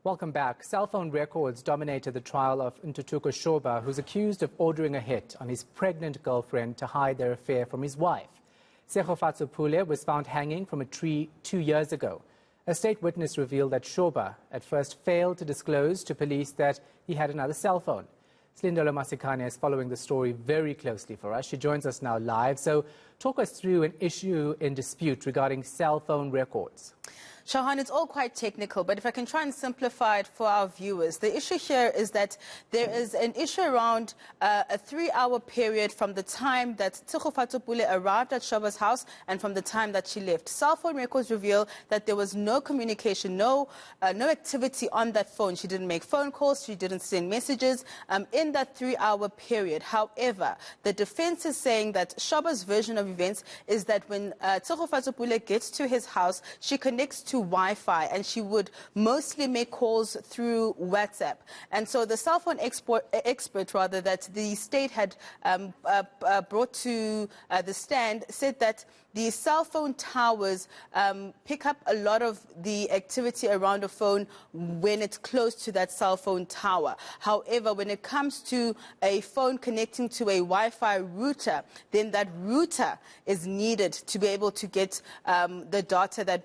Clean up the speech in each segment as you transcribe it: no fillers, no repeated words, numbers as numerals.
Welcome back. Cell phone records dominated the trial of Ntuthuko Shoba, who's accused of ordering a hit on his pregnant girlfriend to hide their affair from his wife. Tshegofatso Pule was found hanging from a tree 2 years ago. A state witness revealed that Shoba at first failed to disclose to police that he had another cell phone. Silindelo Masikane is following the story very closely for us. She joins us now live. So talk us through an issue in dispute regarding cell phone records. Shahan, it's all quite technical, but if I can try and simplify it for our viewers, the issue here is that there is an issue around a 3-hour period from the time that Tshegofatso Pule arrived at Shoba's house and from the time that she left. Cell phone records reveal that there was no communication, no activity on that phone. She didn't make phone calls, she didn't send messages in that 3-hour period. However, the defense is saying that Shoba's version of events is that when Tshegofatso Pule gets to his house, she connects to Wi-Fi and she would mostly make calls through WhatsApp. And so the cell phone expert that the state had brought to the stand said that the cell phone towers pick up a lot of the activity around a phone when it's close to that cell phone tower. However, when it comes to a phone connecting to a Wi-Fi router, then that router is needed to be able to get the data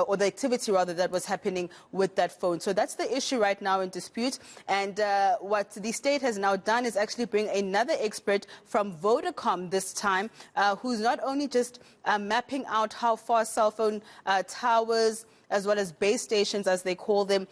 or the activity rather that was happening with that phone. So that's the issue right now in dispute. And what the state has now done is actually bring another expert from Vodacom this time, who's not only just mapping out how far cell phone towers as well as base stations, as they call them,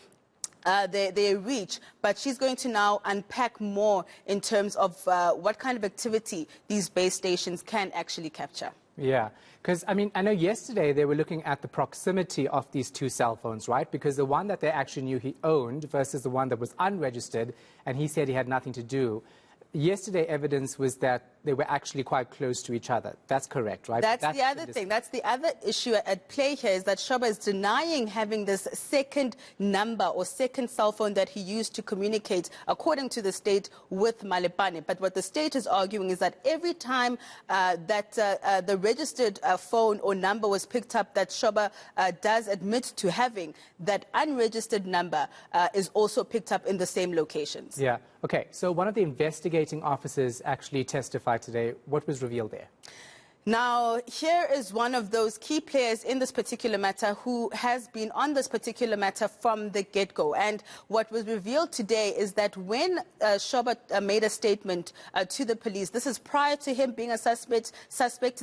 they reach, but she's going to now unpack more in terms of what kind of activity these base stations can actually capture. Yeah, because, I mean, I know yesterday they were looking at the proximity of these two cell phones, right? Because the one that they actually knew he owned versus the one that was unregistered, and he said he had nothing to do. Yesterday, evidence was that they were actually quite close to each other. That's correct, right? That's the other thing. That's the other issue at play here, is that Shoba is denying having this second number or second cell phone that he used to communicate, according to the state, with Malepane. But what the state is arguing is that every time that the registered phone or number was picked up that Shoba does admit to having, that unregistered number is also picked up in the same locations. Yeah. Okay. So one of the investigating officers actually testified today. What was revealed there? Now, here is one of those key players in this particular matter who has been on this particular matter from the get-go. And what was revealed today is that when Shoba made a statement to the police, this is prior to him being a suspect,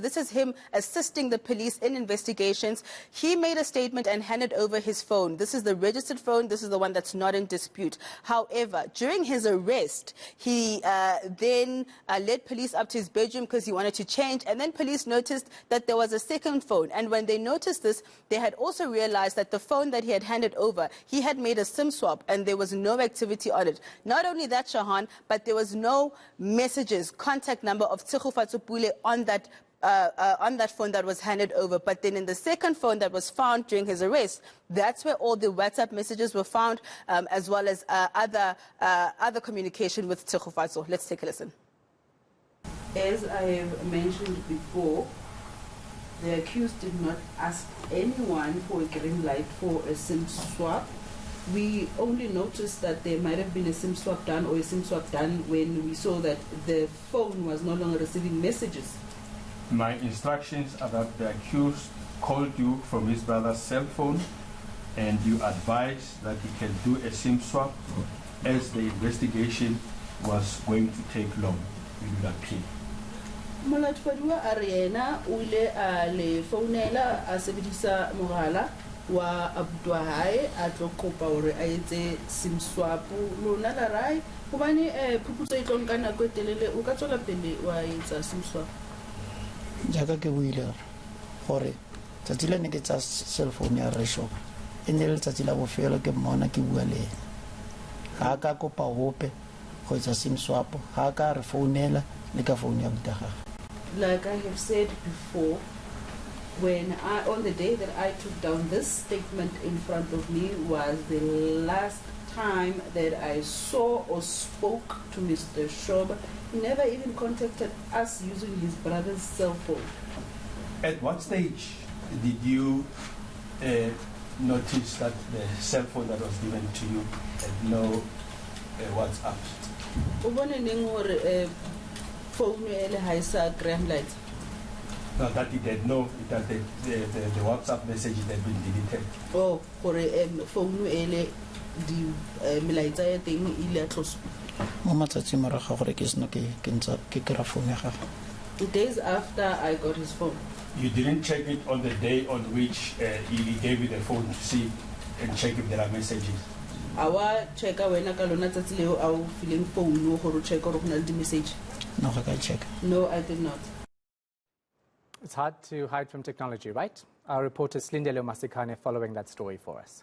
this is him assisting the police in investigations. He made a statement and handed over his phone. This is the registered phone. This is the one that's not in dispute. However, during his arrest, he then led police up to his bedroom because he wanted to change, and then police noticed that there was a second phone, and when they noticed this, they had also realized that the phone that he had handed over, he had made a SIM swap and there was no activity on it. Not only that, Shahan, but there was no messages, contact number of Tshegofatso Pule on that phone that was handed over. But then in the second phone that was found during his arrest, that's where all the WhatsApp messages were found, as well as other communication with Tshegofatso. Let's take a listen. As I have mentioned before, the accused did not ask anyone for a green light for a SIM swap. We only noticed that there might have been a SIM swap done or a SIM swap done when we saw that the phone was no longer receiving messages. My instructions are that the accused called you from his brother's cell phone and you advised that he can do a SIM swap as the investigation was going to take long. We do not pay. Molatfadiwa Ariana ule le founela a sebedisa mogala wa abutwa hae a tlo kopa hore a etse SIM swap. Lona la rai hobane phuputso e tlo nka nako e telele o ka tswela pele wa etsa SIM swap. Jaaka ke buile gore tsatsi le ne ke tsa cell phone ya Resho e ne le tsatsi la bofelo ke mmona ke bua le ena ga ka kopa hope go etsa SIM swap ga ka re founela le ka phone ya butaga. Like I have said before, on the day that I took down this statement in front of me was the last time that I saw or spoke to Mr. Shoba. He never even contacted us using his brother's cell phone. At what stage did you notice that the cell phone that was given to you had no WhatsApp? O bone neng hore phone ele ha isa gram light? No, that he did know that the WhatsApp message had been deleted. Oh, hore phone ele di melaetsa ya teng ile a tloswa. mo matsatsing morago ga gore ke seno ke kry-a phone ya gagwe. Days after I got his phone. You didn't check it on the day on which he gave you the phone to see and check if there are messages? Awa checka wena ka lona tsatsi leo a o fileng phone o gore check gore go na le di message? No, ga ka check. No, I did not. It's hard to hide from technology, right? Our reporter Silindelo Masikane following that story for us.